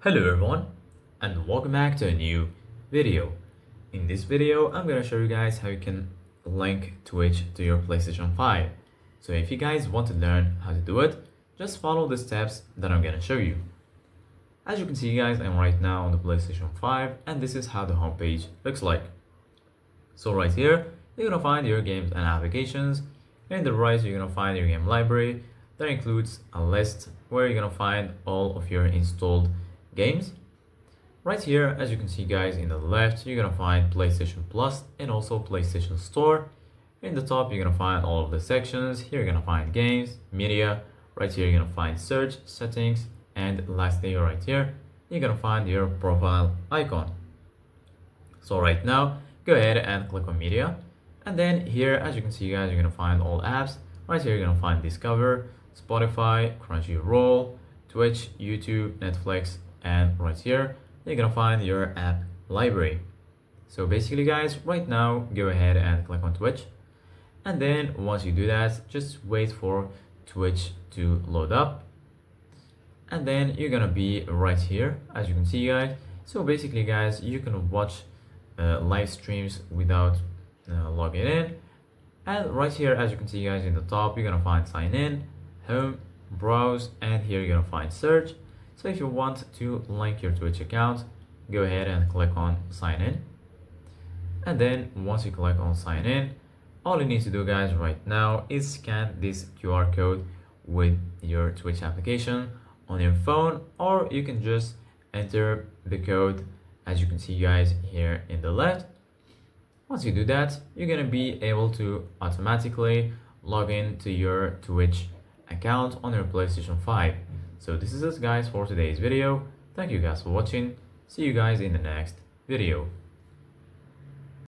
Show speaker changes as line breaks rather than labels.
Hello everyone and welcome back to a new video. In this video, I'm gonna show you guys how you can link Twitch to your PlayStation 5. So if you guys want to learn how to do it, just follow the steps that I'm gonna show you. As you can see guys, I'm right now on the PlayStation 5 and this is how the homepage looks like. So right here, you're gonna find your games and applications. In the right, you're gonna find your game library. That includes a list where you're gonna find all of your installed games. Right here, as you can see guys, in the left, you're gonna find PlayStation Plus and also PlayStation Store. In the top, you're gonna find all of the sections. Here you're gonna find games, media. Right here, you're gonna find search, settings, and lastly, right here, you're gonna find your profile icon. So right now, go ahead and click on media. And then here, as you can see guys, you're gonna find all apps. Right here, you're gonna find Discover, Spotify, Crunchyroll, Twitch, YouTube, Netflix, and right here, you're gonna find your app library. So basically guys, right now, go ahead and click on Twitch. And then once you do that, just wait for Twitch to load up. And then you're gonna be right here, as you can see guys. So basically guys, you can watch live streams without logging in. And right here, as you can see guys, in the top, you're gonna find sign in, home, browse, and here you're gonna find search. So if you want to link your Twitch account, go ahead and click on sign in. And then once you click on sign in, all you need to do guys right now is scan this QR code with your Twitch application on your phone, or you can just enter the code as you can see guys here in the left. Once you do that, you're gonna be able to automatically log in to your Twitch account on your PlayStation 5. So this is it guys for today's video. Thank you guys for watching. See you guys in the next video.